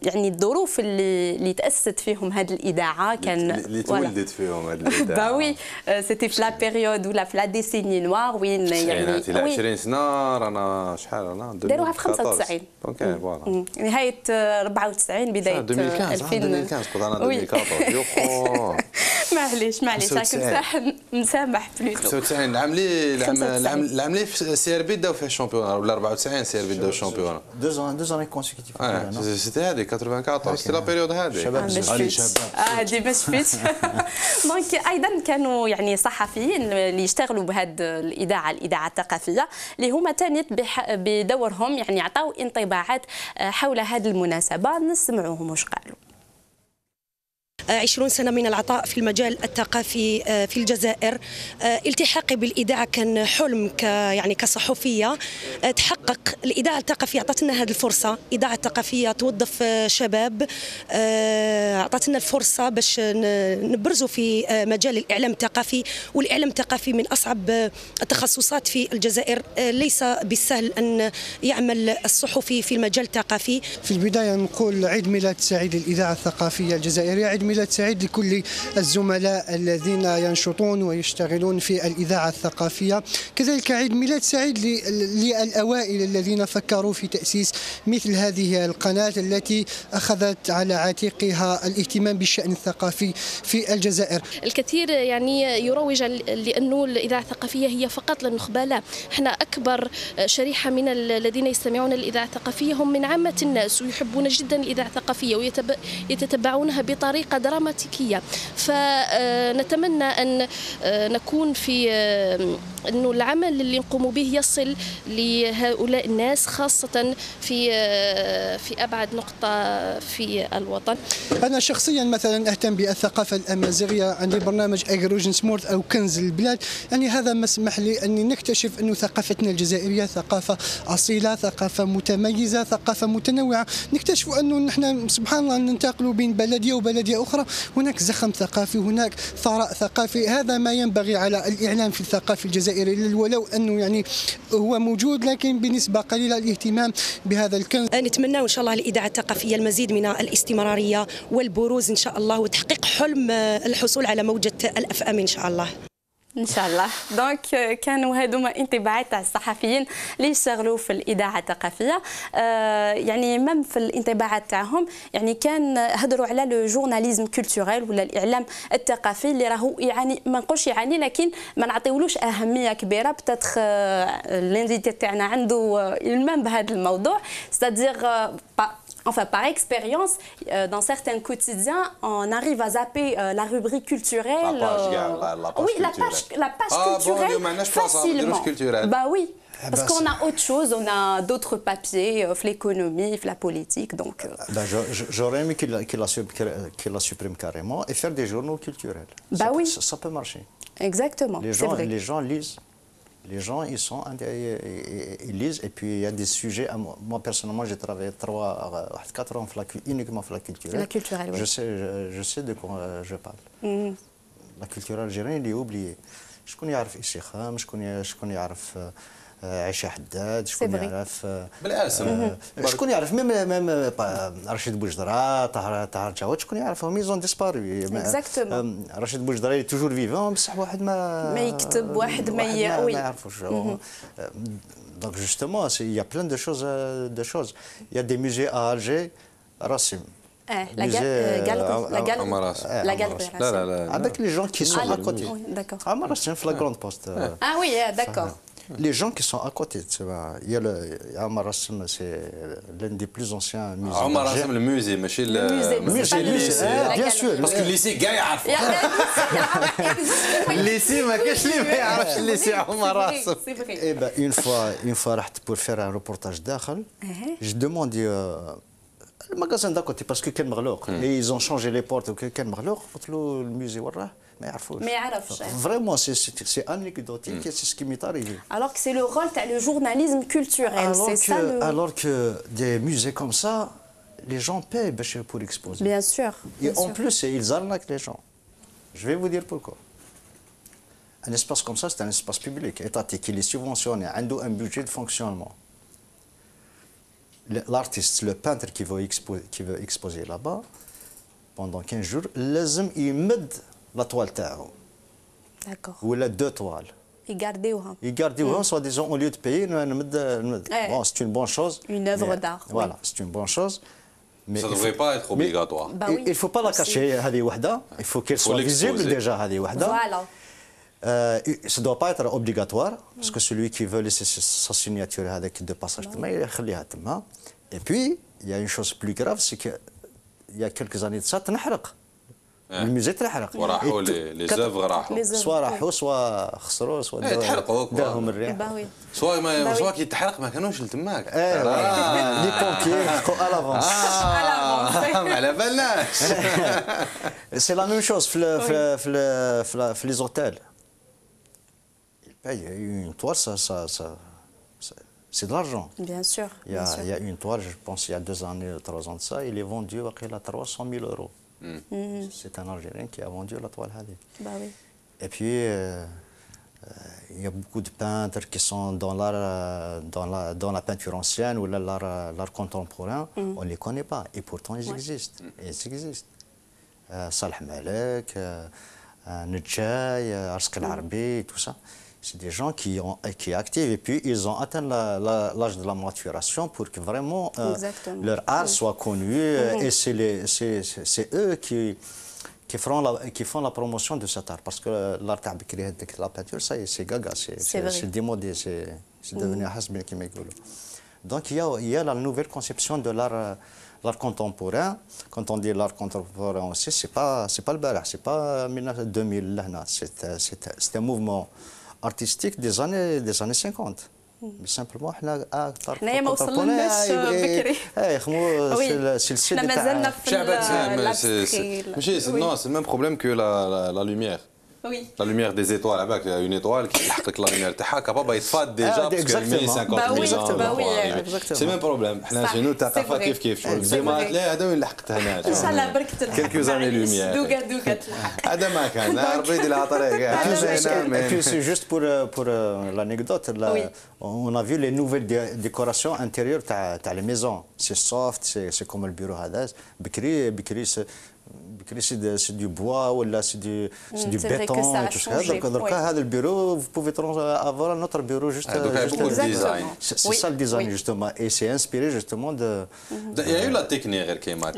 يعني الظروف اللي تاسست فيهم هذه الاذاعه، كان اللي تولدت فيهم هذه الاذاعه. باوي سيتي في لا بيريود ولا في لا ديسيني نوار، وين يعني 20 سنه رانا شحال رانا داروها في 95. اوكي فوالا نهايه 94 بدايه 2015 كنت انا 2014 يوخو معليش راكم مسامح بلوتو 95. العام اللي في سي ار بي داو فيه الشامبيون، ولا 94 سي ار بي داو الشامبيون. deux années consécutives. سيتي هذه 94 سيتي لا بيريود هذه. شباب هذه ما شفتش. دونك ايضا كانوا يعني صحفيين اللي يشتغلوا بهذه الاذاعه الثقافيه، اللي هما ثاني بدورهم يعني عطاو انطباعات حول هذه المناسبه. نسمعوهم واش قالوا. 20 سنة من العطاء في المجال الثقافي في الجزائر. التحاقي بالإذاعة كان حلم يعني كصحفية تحقق. الإذاعة الثقافية أعطتنا هذه الفرصة، إذاعة ثقافية توظف شباب، أعطتنا الفرصة باش نبرزوا في مجال الإعلام الثقافي. والإعلام الثقافي من أصعب التخصصات في الجزائر، ليس بالسهل أن يعمل الصحفي في المجال الثقافي. في البداية نقول عيد ميلاد سعيد للإذاعة الثقافية الجزائرية، عيد ميلاد سعيد لكل الزملاء الذين ينشطون ويشتغلون في الإذاعة الثقافية، كذلك عيد ميلاد سعيد للأوائل الذين فكروا في تأسيس مثل هذه القناة التي أخذت على عاتقها الاهتمام بالشأن الثقافي في الجزائر. الكثير يعني يروج لأنه الإذاعة الثقافية هي فقط للنخبة، لا، احنا أكبر شريحة من الذين يستمعون للإذاعة الثقافية هم من عامة الناس، ويحبون جدا الإذاعة الثقافية ويتتبعونها بطريقة دراماتيكية. فنتمنى أن نكون في أنه العمل اللي نقوم به يصل لهؤلاء الناس، خاصة في أبعد نقطة في الوطن. أنا شخصيا مثلا أهتم بالثقافة الأمازيغية، عندي برنامج أجروجنس مورت أو كنز البلاد، يعني هذا ما سمح لي أني نكتشف أنه ثقافتنا الجزائرية ثقافة أصيلة، ثقافة متميزة، ثقافة متنوعة. نكتشف أنه نحن سبحان الله ننتقل بين بلدية وبلدية أخرى، هناك زخم ثقافي، هناك ثراء ثقافي. هذا ما ينبغي على الإعلام في الثقافة الجزائري، ولو أنه يعني هو موجود لكن بنسبة قليلة الاهتمام بهذا الكنز. نتمنى إن شاء الله الإذاعة الثقافية المزيد من الاستمرارية والبروز إن شاء الله، وتحقيق حلم الحصول على موجة الأفئام إن شاء الله. ان شاء الله. دونك كانوا هذوما انطباعات تاع الصحفيين اللي يشتغلوا في الاذاعه الثقافيه. يعني مم في الانطباعات تاعهم يعني كان هضروا على لو جورناليزم كولتوريل ولا الاعلام الثقافي اللي راهو يعني ما نقولش يعاني، لكن ما نعطيولوش اهميه كبيره. بتاتخ الانفيتي تاعنا عنده المام بهذا الموضوع، ستادير Enfin, par expérience, dans certains quotidiens, on arrive à zapper la rubrique culturelle. Oui, la page culturelle facilement. Bah oui. Parce qu'on a autre chose, on a d'autres papiers, l'économie, la politique, donc... J'aurais aimé qu'il la supprime carrément et faire des journaux culturels. Bah oui. Ça peut marcher. Exactement, c'est vrai. Les gens lisent. Les gens, ils lisent. Et puis, il y a des sujets... Moi, personnellement, j'ai travaillé 4 ans uniquement sur la culturelle. La culturelle, oui. Je sais de quoi je parle. La culture algérienne, elle est oubliée. شكون يعرف الشيخام شكون يعرف عائشة حداد شكون يعرف بالاسم شكون يعرف ميم رشيد بوجدرا طاهر جواد شكون يعرفهم ميزون ديسباري رشيد بوجدرا توجور فيفون بصح واحد ما يكتب واحد ما يعرفوش دونك جوستومون il y a plein de choses il y a des musées à Alger راسم la galerie. Avec les gens qui sont à côté. D'accord. C'est la grande poste. Ah oui, d'accord. Les gens qui sont à côté, il y a le c'est l'un des plus anciens musées. Le musée, mais chez le musée, bien sûr. Parce que le lycée, gars, le lycée, mais qu'est-ce qu'il fait le lycée Omar Hassan. Eh ben, une fois, pour faire un reportage d'Akhal, je demandais le magasin d'à côté parce que كان مغلوق et ils ont changé les portes كان مغلوق قلت له الميوزي وراه ما يعرفش vraiment c'est anecdotique c'est ce qui m'est arrivé alors que c'est le rôle le journalisme culturel c'est ça alors que des musées comme ça les gens paient pour exposer bien sûr et en plus ils arnaquent les gens je vais vous dire pourquoi un espace comme ça c'est un espace public étatique il est subventionné عنده un budget de fonctionnement. L'artiste, le peintre qui veut exposer là-bas, pendant 15 jours, لازم يمد la toile تاعو. D'accord. Ou la 2 toiles. يقارديوها. Soi-disant, au lieu de payer, bon, c'est une bonne chose. Une œuvre d'art. Voilà, c'est une bonne chose. Mais ça ne devrait pas être obligatoire. Il ne faut pas la cacher, هذه وحدة. Il faut qu'elle soit visible déjà, هذه وحدة. Voilà. Ça ne doit pas être obligatoire, parce que celui qui veut laisser sa signature avec de passage, et puis, il y a une chose plus grave, c'est qu'il y a quelques années de ça, le musée تنحرق. وراحوا les œuvres راحوا. soit راحوا soit خسروا soit داهم الريح. سواء كي تحرق ما كانوش لتماك. لي بومبيي يحكوا à l'avance. ما على بالناش. C'est la même chose في les hôtels. Une toile, c'est de l'argent. Bien sûr. Il y a une toile, je pense, il y a 2 ans, 3 ans de ça, il est vendu à 300 000 euros. C'est un Algérien qui a vendu la toile. Bah oui. Et puis, il y a beaucoup de peintres qui sont dans la peinture ancienne ou l'art contemporain. On ne les connaît pas. Et pourtant, ils existent. Salah Malek, Nedjaï, Arsk al-Arbi, tout ça. C'est des gens qui activent et puis ils ont atteint l'âge de la maturation pour que vraiment leur art soit connu et c'est eux qui font la promotion de cet art parce que l'art de la peinture, ça c'est gaga, c'est démodé, c'est devenu hasbin qui m'écoule. Donc il y a la nouvelle conception de l'art contemporain. Quand on dit l'art contemporain aussi, c'est pas le balah, c'est pas 2000 là, c'est un mouvement artistique des années 50. Mais simplement احنا ما وصلناش بكري سلسله احنا مازلنا في ماشي c'est le même problème que la lumière. Oui. La lumière des étoiles, avec une étoile qui تحقق la lumière تاعها capable يتفاد déjà parce qu'elle met 50 000 ans. C'est le même problème. احنا شنو الثقافه كيف ديما لا هذا وين لحقت هنا. ان شاء الله بركة quelques années lumière. دوكا تلحق. هذا ما كان ربي يدير لها طريقه. Et puis c'est juste pour l'anecdote, on a vu les nouvelles décorations intérieures تاع les maisons. C'est soft, c'est comme le bureau هذا. بكري c'est du bois ou là c'est du béton et tout ça. Donc هذا البيرو vous pouvez avoir un autre bureau juste c'est ça le design justement et c'est inspiré justement de il y a eu la technique غير كيما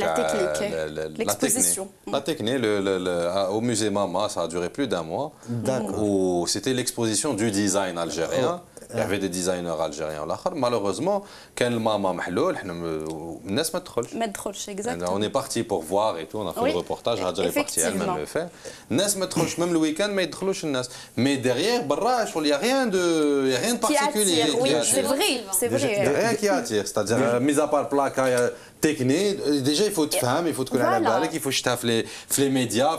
l'exposition la technique au musée Mama ça a duré plus d'1 mois où c'était l'exposition du design algérien Il y avait des designers algériens والاخر malheureusement كان الماما محلول احنا الناس ما تدخلش exactement. On est parti pour voir et tout on a fait le reportage Hajar est partie elle-même le fait الناس ما تدخلش même le week-end ما يدخلوش الناس mais derrière برا شغل il y a rien de particulier. Oui, c'est vrai. Rien qui attire c'est-à-dire mis à part placard technique, déjà il faut te faire, il faut te connaître la balle, il faut que les médias,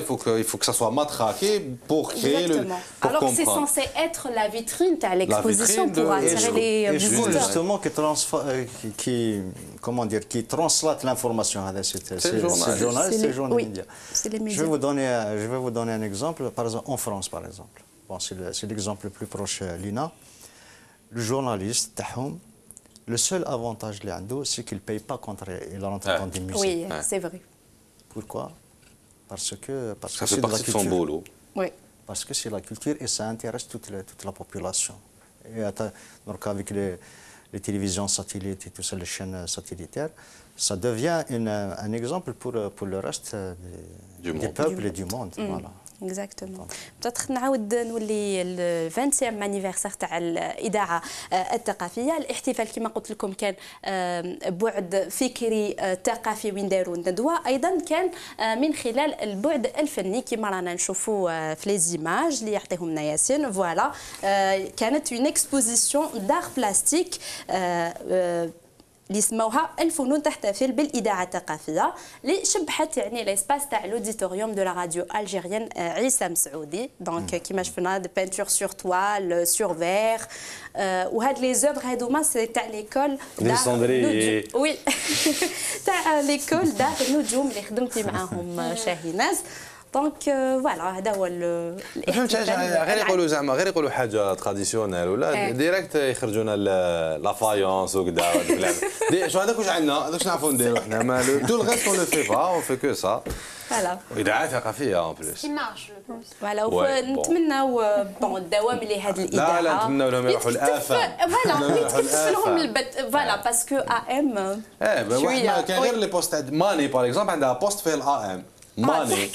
il faut que ça soit matraqué pour créer le. Pour alors c'est censé être la vitrine à l'exposition pour attirer les visiteurs. Justement qui translate l'information. C'est le journal, c'est le journal média. Je vais vous donner un exemple. Par exemple, en France, par exemple. Bon, c'est l'exemple le plus proche, Lina. Le journaliste, Tahoum. Le seul avantage de l'Indo, c'est qu'il ne paye pas quand il rentre dans des musées. Oui, c'est vrai. Pourquoi? Parce que ça fait partie de son boulot. Oui. Parce que c'est la culture et ça intéresse toute la population. Et donc avec les télévisions satellites et tout ça, les chaînes satellitaires, ça devient un exemple pour le reste des peuples et du monde. Voilà. Exactement. peut-être نعاود نولي ال 20e anniversaire تاع الإذاعة الثقافية. الاحتفال كما قلت لكم كان بعد فكري ثقافي وين داروا الندوة، أيضا كان من خلال البعد الفني كما رانا نشوفوا في لي زيماج اللي يعطيهم لنا ياسين. فوالا كانت اون اكسبوزيسيون دار بلاستيك اللي سموها الفنون تحتفل بالاذاعه الثقافيه اللي شبحت يعني ليسباس تاع لوديتوريوم دو لا راديو الجيريان عيسى مسعودي. دونك كيما شفنا دي بانتور سور توال سور فير وهاد لي زوبر هادوما سي تاع ليكول دار وي تاع ليكول دار النجوم اللي خدمتي معاهم شاهيناز. دونك فوالا هذا هو فهمت غير يقولوا زعما غير يقولوا حاجه تراديسيونيل ولا ديريكت يخرجوا لنا لا فايونس وكذا شو هذاك واش عندنا هذاك نعرفوا نديروا حنا ما تو الغيست اون لو في با اون في كو سا فوالا واذاعه ثقافيه اون بليس كي مارش فوالا نتمناو بون الدوام لهذه الاذاعه. لا نتمناو لهم يروحوا الافام فوالا يتكتف لهم البث فوالا باسكو ام شويه كان غير لي بوست ماني باغ اكزومبل عندها بوست فيه الاي ام ماني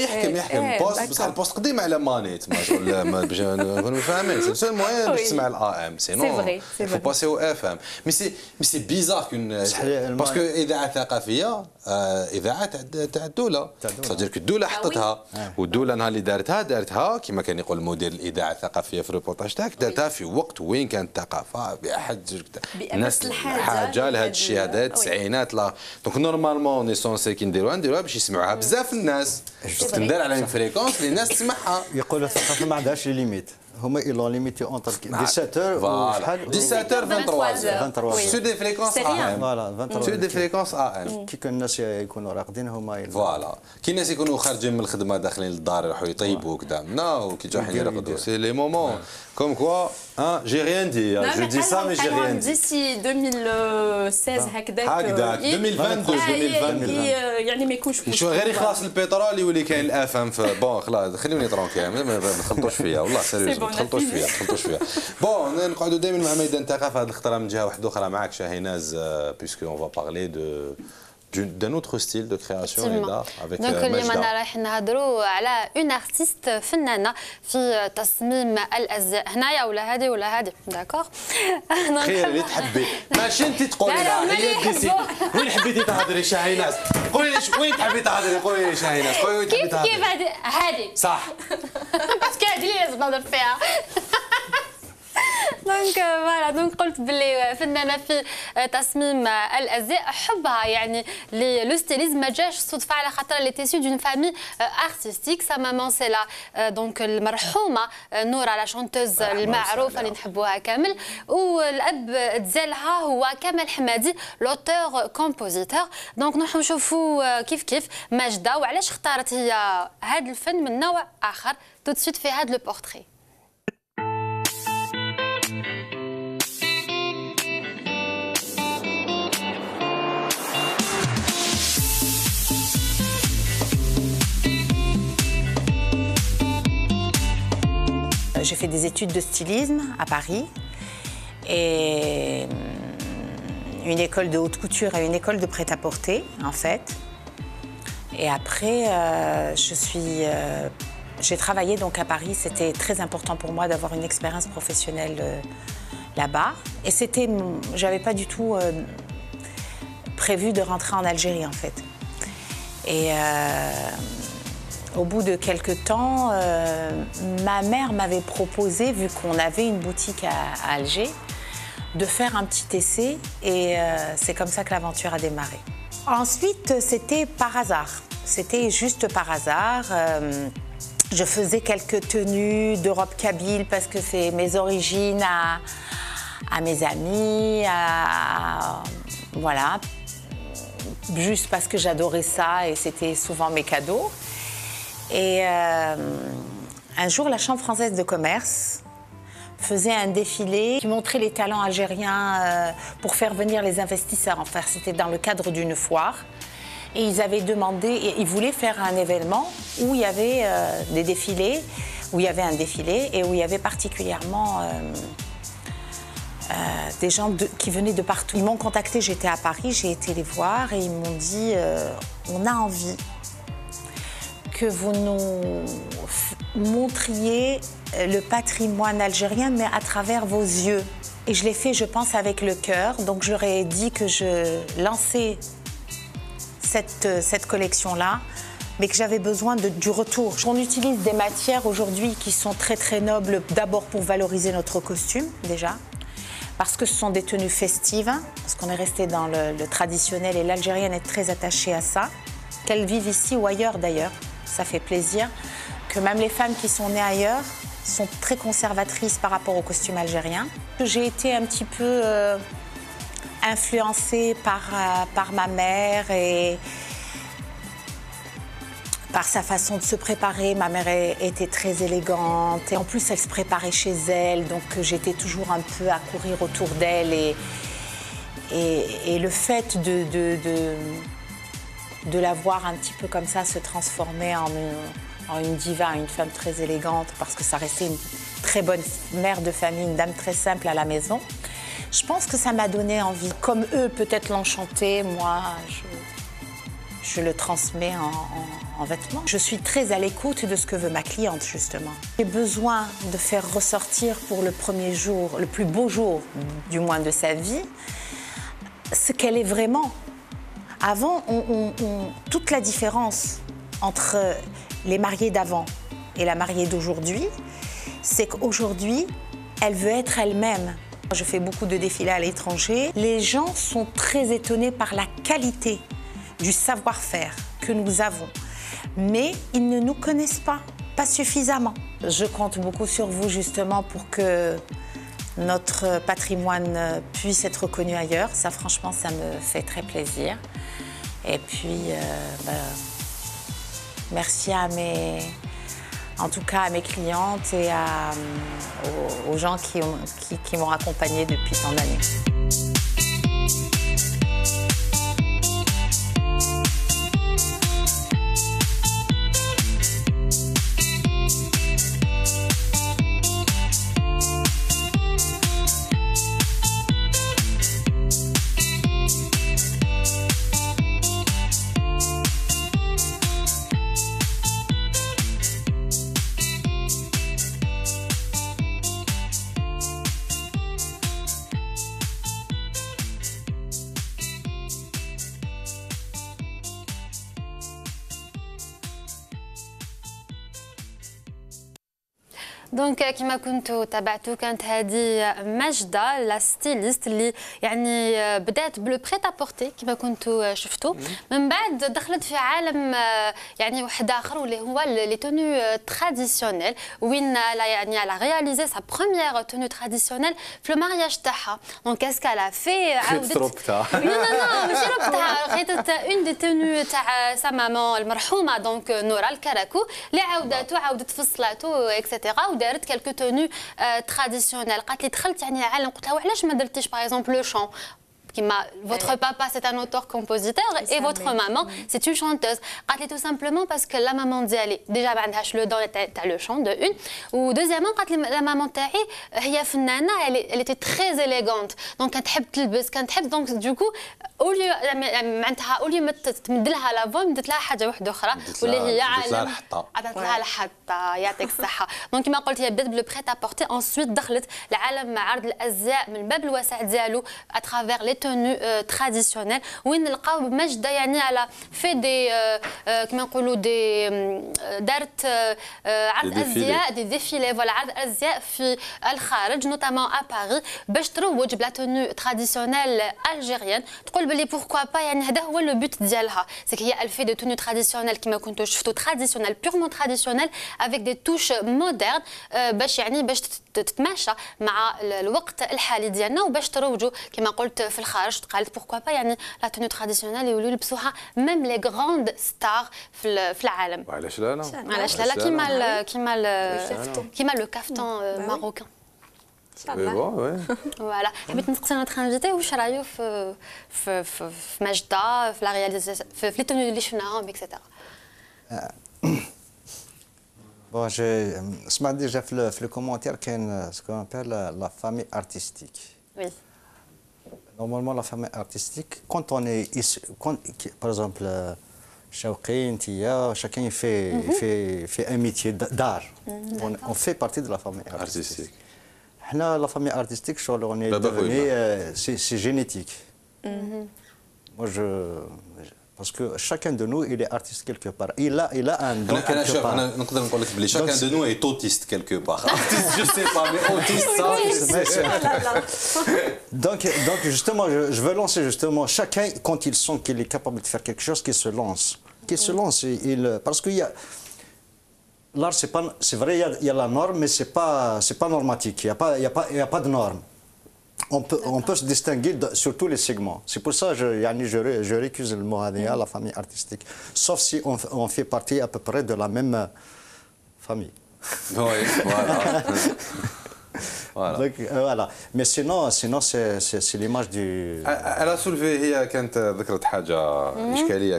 يحكم بوست بصح البوست قديم على ماني تما شغل باش نكونوا فاهمين سي سول موان باش تسمع الاي ام سينو فو باسي او اف ام مي سي بيزار كون باسكو اذاعه ثقافيه اذاعه تاع الدوله صدير الدوله حطتها والدوله نهار اللي دارتها كما كان يقول مدير الاذاعه الثقافيه في الريبورتاج تاعك دارتها في وقت وين كانت الثقافه باحد الناس حاجه لهذا الشيء هذا التسعينات لا دونك نورمالمون ني سونسي كي نديروها باش يسمعوها بزاف الناس تندار على اون فريكونس اللي الناس تسمعها. يقولوا الثقافه ما عندهاش لي ليميت هما ايلون ليميتي اونتر 17 وشحال 17 23 سو دي فريكونس ام فوالا 23 سو دي فريكونس ام كي كان الناس يكونوا راقدين هما فوالا كي الناس يكونوا خارجين من الخدمه داخلين للدار يروحوا يطيبوا كذا نو كي يجوا حين يرقدوا سي لي مومون كوم كوا جي ريان دي جو دي سا مي جي ريان دي ديسي 2016 هكذاك 2022 يعني ما يكونش شو غير يخلص البترول يولي كاين الاف ام بون خلاص خليوني ترونكي ما تخلطوش فيا والله سيريوز ما تخلطوش فيا بون نقعدوا دائما مع ميدان الثقافه هذه الخطره من جهه واحده اخرى معك شاهيناز بيسكو اون فا بارلي دو d'un autre style de création et d'art avec دونك اليوم انا رايح نهضروا على اون ارتيست فنانه في تصميم الازياء هنايا ولا هذه ولا هذه داكور خير اللي تحبي ماشي انت تقولي لها هي ديسي وين حبيتي تهضري شاهيناز قولي لي وين تحبي تهضري قولي لي شاهيناز قولي وين تحبي تهضري كيف هذه صح باسكو هذه اللي لازم نهضر فيها دونك فوالا دونك قلت باللي فنانه في تصميم الازياء حبها يعني لو ستيليزم ما جاش صدفه على خاطر لي تيسيو دون فامي ارتستيك سا مامون سي لا دونك المرحومه نورا لا شونتوز المعروفه اللي نحبوها كامل والاب تزالها هو كمال حمادي لوتور كومبوزيتور دونك نروحوا نشوفوا كيف ماجده وعلاش اختارت هي هذا الفن من نوع اخر تو سويت في هذا لو بورتري. J'ai fait des études de stylisme à Paris et une école de haute couture et une école de prêt-à-porter en fait. Et après, je suis j'ai travaillé donc à Paris. C'était très important pour moi d'avoir une expérience professionnelle là-bas. Et j'avais pas du tout prévu de rentrer en Algérie en fait. Et au bout de quelques temps, ma mère m'avait proposé, vu qu'on avait une boutique à Alger, de faire un petit essai. Et c'est comme ça que l'aventure a démarré. Ensuite, c'était par hasard. C'était juste par hasard. Je faisais quelques tenues de robe kabyle parce que c'est mes origines à mes amis, voilà. Juste parce que j'adorais ça et c'était souvent mes cadeaux. Et un jour, la Chambre française de commerce faisait un défilé qui montrait les talents algériens pour faire venir les investisseurs. Enfin, c'était dans le cadre d'une foire. Et ils avaient demandé, ils voulaient faire un événement où il y avait des défilés, où il y avait un défilé et où il y avait particulièrement des gens qui venaient de partout. Ils m'ont contacté, j'étais à Paris, j'ai été les voir et ils m'ont dit on a envie que vous nous montriez le patrimoine algérien, mais à travers vos yeux. Et je l'ai fait, je pense, avec le cœur. Donc, j'aurais dit que je lançais cette collection-là, mais que j'avais besoin du retour. On utilise des matières aujourd'hui qui sont très, très nobles, d'abord pour valoriser notre costume, déjà, parce que ce sont des tenues festives, parce qu'on est resté dans le traditionnel et l'Algérienne est très attachée à ça. Qu'elles vivent ici ou ailleurs, d'ailleurs. Ça fait plaisir que même les femmes qui sont nées ailleurs sont très conservatrices par rapport au costume algérien. J'ai été un petit peu influencée par ma mère et par sa façon de se préparer. Ma mère était très élégante et en plus elle se préparait chez elle, donc j'étais toujours un peu à courir autour d'elle et le fait de la voir un petit peu comme ça se transformer en une diva, une femme très élégante, parce que ça restait une très bonne mère de famille, une dame très simple à la maison. Je pense que ça m'a donné envie. Comme eux peut-être l'ont chanté, moi je le transmets en vêtements. Je suis très à l'écoute de ce que veut ma cliente justement. J'ai besoin de faire ressortir pour le premier jour, le plus beau jour du moins de sa vie, ce qu'elle est vraiment. Avant, toute la différence entre les mariées d'avant et la mariée d'aujourd'hui, c'est qu'aujourd'hui, elle veut être elle-même. Je fais beaucoup de défilés à l'étranger. Les gens sont très étonnés par la qualité du savoir-faire que nous avons. Mais ils ne nous connaissent pas suffisamment. Je compte beaucoup sur vous justement pour que notre patrimoine puisse être reconnu ailleurs. Ça, franchement, ça me fait très plaisir. Et puis, merci en tout cas à mes clientes et aux gens qui m'ont accompagnée depuis tant d'années. دونك كما كنتوا تابعتوا كانت هذه ماجدة لا ستيليست اللي يعني بدات بلو بريت ابورتي كما كنتوا شفتوا من بعد دخلت في عالم يعني واحد اخر واللي هو لي تونو تراديسيونيل وين يعني على رياليزي سا بروميير تونو تراديسيونيل في المارياج تاعها دونك اسكالا في عاودت ربطها نو ماشي ربطها خيطت اون دي تونو تاع سا مامون المرحومه دونك نورا الكراكو اللي عاودت فصلاتو اكسيتيرا دارت كالكو تونو تراديسيونيل قالت لي دخلت يعني عالم قلت لها وعلاش ما درتيش باغ اكزومبل لو شون votre papa c'est un auteur-compositeur et votre maman c'est une chanteuse. قالت لي tout simplement parce que la maman ديالي déjà ما عندهاش لو دون تاع لو شون دو اون و دوزيامون قالت لي la maman تاعي هي فنانه elle était très élégante donc كانت تحب تلبس كانت تحب donc du coup اوليو معناتها اوليو ما تمد لها لافون مدت لها حاجه واحده اخرى واللي هي عالم عطات لها الحطه يعطيك الصحه. دونك كما قلت هي بدات بلو بريت ابورتي انسويت دخلت لعالم عرض الازياء من الباب الواسع ديالو اترافير لي تونو تراديسيونيل وين نلقاو مجده يعني على في دي كما نقولوا دي دارت عرض ازياء دي ديفيلي فوالا عرض ازياء في الخارج نوتامون ا باريس باش تروج بلا تونو تراديسيونيل الجيريان تقول بلي بوركوا با يعني هذا هو لو بوت ديالها سي هي الفي دو تونو تراديسيونيل كما كنتو شفتوا تراديسيونيل بيغمون تراديسيونيل افيك دي توش مودرن باش يعني باش تتماشى مع الوقت الحالي ديالنا وباش تروجوا كما قلت في الخارج قالت بوركوا با يعني لا تونو تراديسيونيل يولوا يلبسوها ميم لي غراند ستار في العالم. علاش لا لا علاش لا كيما لو كافتون ماروكان. فوالا حبيت نسقسي نوتر انفيتي واش رايو في مجده في لا رياليزاسيون في لي توني اللي شفناهم اكسيتيرا. Bon, سمعت ديجا في لو كومونتير كاين سكون ابل لا فامي ارتستيك. Oui. Normalement, la famille artistique, quand on est ici, par exemple, Chauqui, Ntia, chacun fait un métier d'art. On fait partie de la famille artistique. La famille artistique, on est devenu, c'est génétique. Moi, parce que chacun de nous, il est artiste quelque part. Il a un don quelque part. Chacun de nous est autiste quelque part. Artiste, je sais pas, mais autiste, ça, donc justement, je veux lancer justement chacun, quand il sent qu'il est capable de faire quelque chose, qu'il se lance. Parce qu'il y a... L'art, c'est vrai, il y a la norme, mais c'est pas normatique. Il n'y a pas de norme. On peut se distinguer sur tous les segments. C'est pour ça que je récuse le mot à la famille artistique. Sauf si on fait partie à peu près de la même famille. Oui, voilà. Donc, voilà. Mais sinon c'est l'image du... Elle a soulevé, هي كانت ذكرت حاجة إشكالية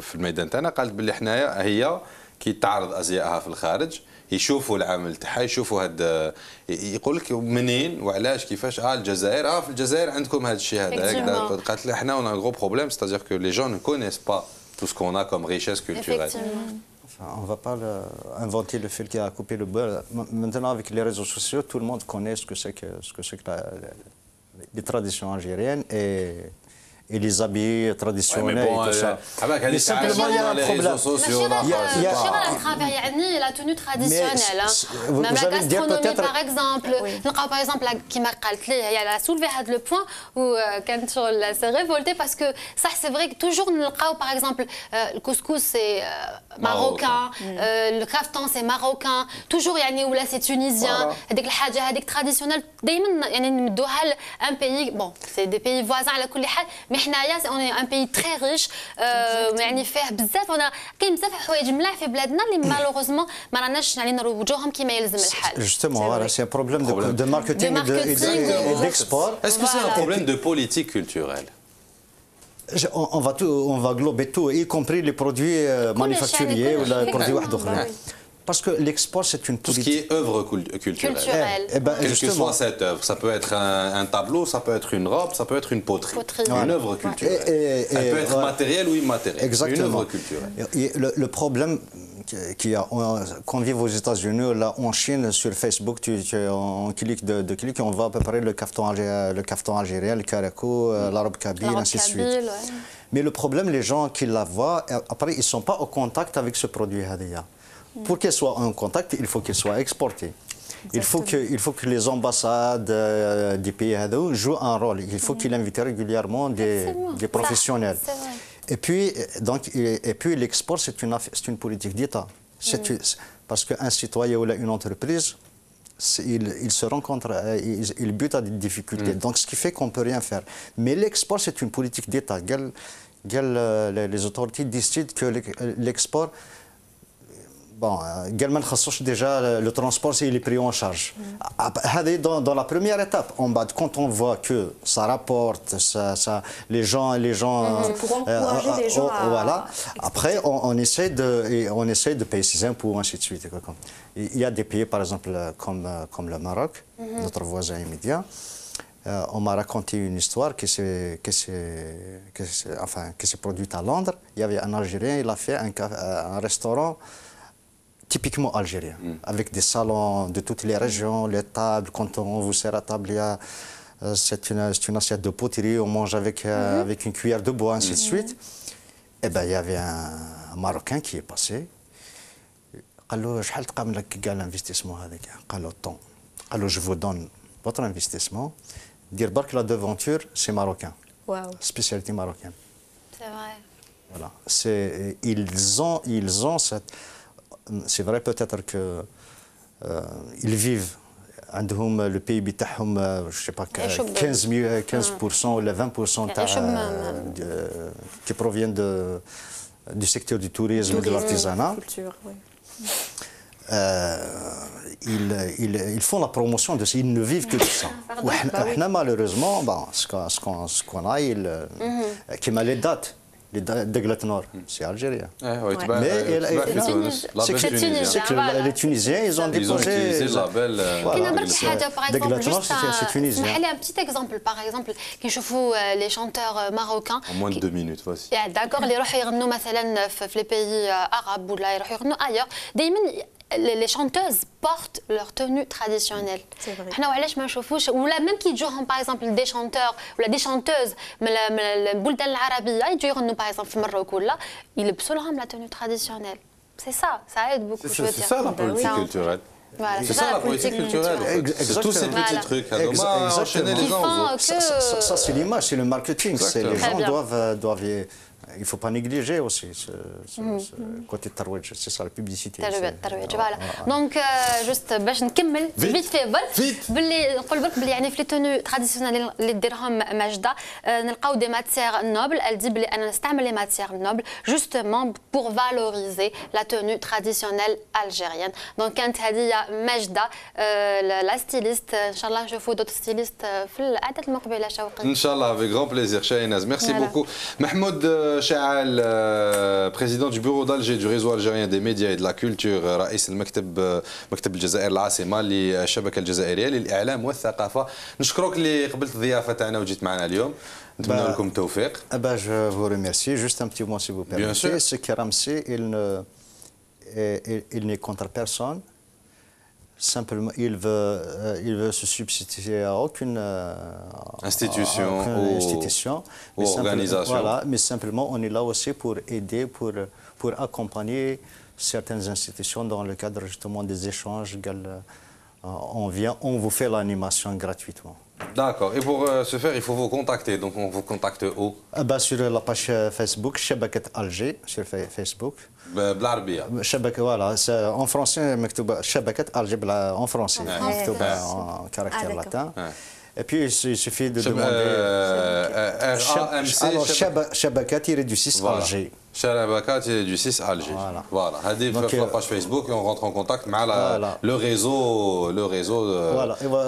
في الميدان تاعنا قالت باللي حنايا هي كي تعرض أزيائها في الخارج يشوفوا العمل تاعها يشوفوا هاد يقول لك منين وعلاش كيفاش الجزائر في الجزائر عندكم هذا الشيء هذا قالت لي حنا اون ان غرو بروبليم c'est-à-dire que les gens ne connaissent pas tout ce qu'on a comme richesse culturelle. On ne va pas inventer le fil qui a coupé le beurre. Maintenant, avec les réseaux sociaux, tout le monde connaît ce que c'est que les traditions algériennes et les habits traditionnels et tout ça. Mais simplement, il y a un problème. La tenue traditionnelle. Même la gastronomie, par exemple. Par exemple, Kima Kaltli, elle a soulevé le point où Kanchol s'est révolté parce que ça, c'est vrai que toujours, par exemple, le couscous, c'est marocain, le kaftan, c'est marocain. Toujours, là, c'est tunisien. Avec la hadja, avec traditionnel. Un pays, bon, c'est des pays voisins à la Koulihat. Mais on est un pays très riche يعني فيه بزاف كاين بزاف حوايج ملاح في بلادنا اللي مالوغوزمون ما راناش يعني نروجوهم كما يلزم الحال. Justement, voilà, c'est un problème de marketing et d'export. Est-ce que c'est un problème de politique culturelle? On va glober tout, y compris les produits manufacturiers ou les produits واحد Parce que l'export, c'est une politique. Tout ce qui est œuvre culturelle. Quelle que soit cette œuvre, ça peut être un tableau, ça peut être une robe, ça peut être une poterie. Une œuvre culturelle. Elle peut être matérielle ou immatérielle. Exactement. Une œuvre culturelle. Le problème qu'il y a, quand on vit aux États-Unis, là, en Chine, sur Facebook, on clique de clic, on voit à peu près le caftan algérien, le caraco, l'arabe kabyle, ainsi de suite. Mais le problème, les gens qui la voient, après, ils ne sont pas au contact avec ce produit Hadia. Pour qu'il soit en contact, il faut qu'il soit exporté. Il faut que les ambassades des pays jouent un rôle. Il faut qu'il invite régulièrement des professionnels. Et puis l'export, c'est une politique d'État. Parce qu'un citoyen ou une entreprise, il se rencontre, il bute à des difficultés. Donc ce qui fait qu'on ne peut rien faire. Mais l'export, c'est une politique d'État. Les autorités décident que l'export... Bon, déjà le transport, il est pris en charge. Dans la première étape, quand on voit que ça rapporte, les gens... C'est pour encourager les gens à... Voilà. Après, on essaie de payer ses impôts, ainsi de suite. Il y a des pays, par exemple, comme le Maroc, notre voisin immédiat. on m'a raconté une histoire qui s'est produite à Londres. Il y avait un Algérien, il a fait un restaurant typiquement algérien, avec des salons de toutes les régions, les tables. Quand on vous sert à table, c'est une assiette de poterie, on mange avec une cuillère de bois, ainsi de suite. Et bien, il y avait un Marocain qui est passé. قال له شحال تقام لك كاع l'investissement هذاك؟ قال له طون. قال له je vous donne votre investissement. Dire barque la devanture, c'est marocain. Waouh. Spécialité marocaine. C'est vrai. Voilà. Ils ont cette. C'est vrai peut-être que ils vivent. عندهم le PIB تاعهم je sais pas 15% ou 20% qui proviennent du secteur du tourisme et de l'artisanat. Ils font la promotion de ça, ils ne vivent que de ça. Malheureusement, ce qu'on a, qui m'a les dates d'Eglat Nord, c'est algérien. Mais les Tunisiens, ils ont déposé le label. C'est tunisien. Un petit exemple, par exemple, quand je vois les chanteurs marocains. En moins de 2 minutes, voici. D'accord, les يغنوا مثلا في les pays arabes ou là يغنوا ailleurs. Les chanteuses portent leur tenue traditionnelle. C'est vrai. حنا وعلاش ما نشوفوش ولا même كي يجوهم par exemple des chanteurs ولا des chanteuses من البلدان العربية يجوا يغنوا par exemple في المغرب ولا يلبسوا لهم la tenue traditionnelle. C'est ça aide beaucoup. C'est ça la politique culturelle. Voilà, c'est ça la politique culturelle. C'est tous ces petits trucs. Enchaîner les uns aux autres. Ça c'est l'image, c'est le marketing. Les gens doivent. Il ne faut pas négliger aussi ce côté الترويج, c'est ça la publicité. الترويج فوالا. دونك جوست باش نكمل فيت في برك باللي نقول برك باللي يعني في لي تونو تراديسيونيل اللي ديرهم ماجده نلقاو دي ماتيير نوبل. elle dit بلي انا نستعمل لي ماتيير نوبل جوستومون pour valoriser la tenue traditionnelle algérienne. دونك كانت هذه ماجده لا ستيليست. ان شاء الله نشوفوا دوت ستيليست في العادات المقبله شوقي. ان شاء الله avec grand plaisir Shahinaz. Merci beaucoup. Mahmoud Chaal, président du bureau d'Alger du réseau algérien des médias et de la culture, رئيس مكتب الجزائر العاصمة للشبكة الجزائرية للإعلام والثقافة. نشكرك اللي قبلت الضيافة تاعنا وجيت معنا اليوم. نتمنى لكم التوفيق. Je vous remercie. Juste un petit mot si vous permettez. Ce qui est Ramsey, il n'est contre personne. Simplement, il veut se substituer à aucune institution ou organisation. Voilà, mais simplement, on est là aussi pour aider, pour accompagner certaines institutions dans le cadre justement des échanges. On vous fait l'animation gratuitement. D'accord. Et pour ce faire, il faut vous contacter. Donc, on vous contacte où? Sur la page Facebook, Shabakat Alger, sur Facebook. بالعربية. Voilà. En français, مكتوب شبكة Alger en français. مكتوب en caractère latin. Et puis, il suffit de demander. Alors, Shabakat-du-6 Alger. Shabakat-du-6 Alger. Voilà. هذه في la page Facebook et on rentre en contact avec le réseau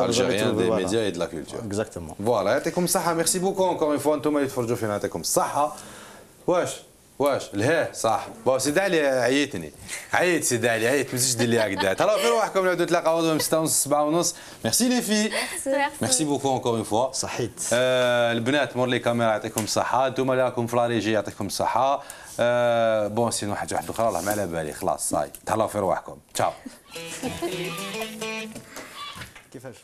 algérien des médias et de la culture. Exactement. Voilà. يعطيكم الصحة. Merci beaucoup encore une fois. أنتم اللي تفرجوا فينا يعطيكم الصحة. واش الها صح بون سيدي علي عيط سيدي علي عيط ما تزيدش دير لي هكذا تهلاو في رواحكم نعاودوا نتلاقاو غدوه من 6:30 7:30 ميرسي لي في ميرسي بوكو انكور اون فوا صحيت البنات مور لي كاميرا يعطيكم الصحه انتم اللي راكم في لا ريجي يعطيكم الصحه بون سينو حاجه واحده اخرى والله ما على بالي خلاص صاي تهلاو في رواحكم تشاو كيفاش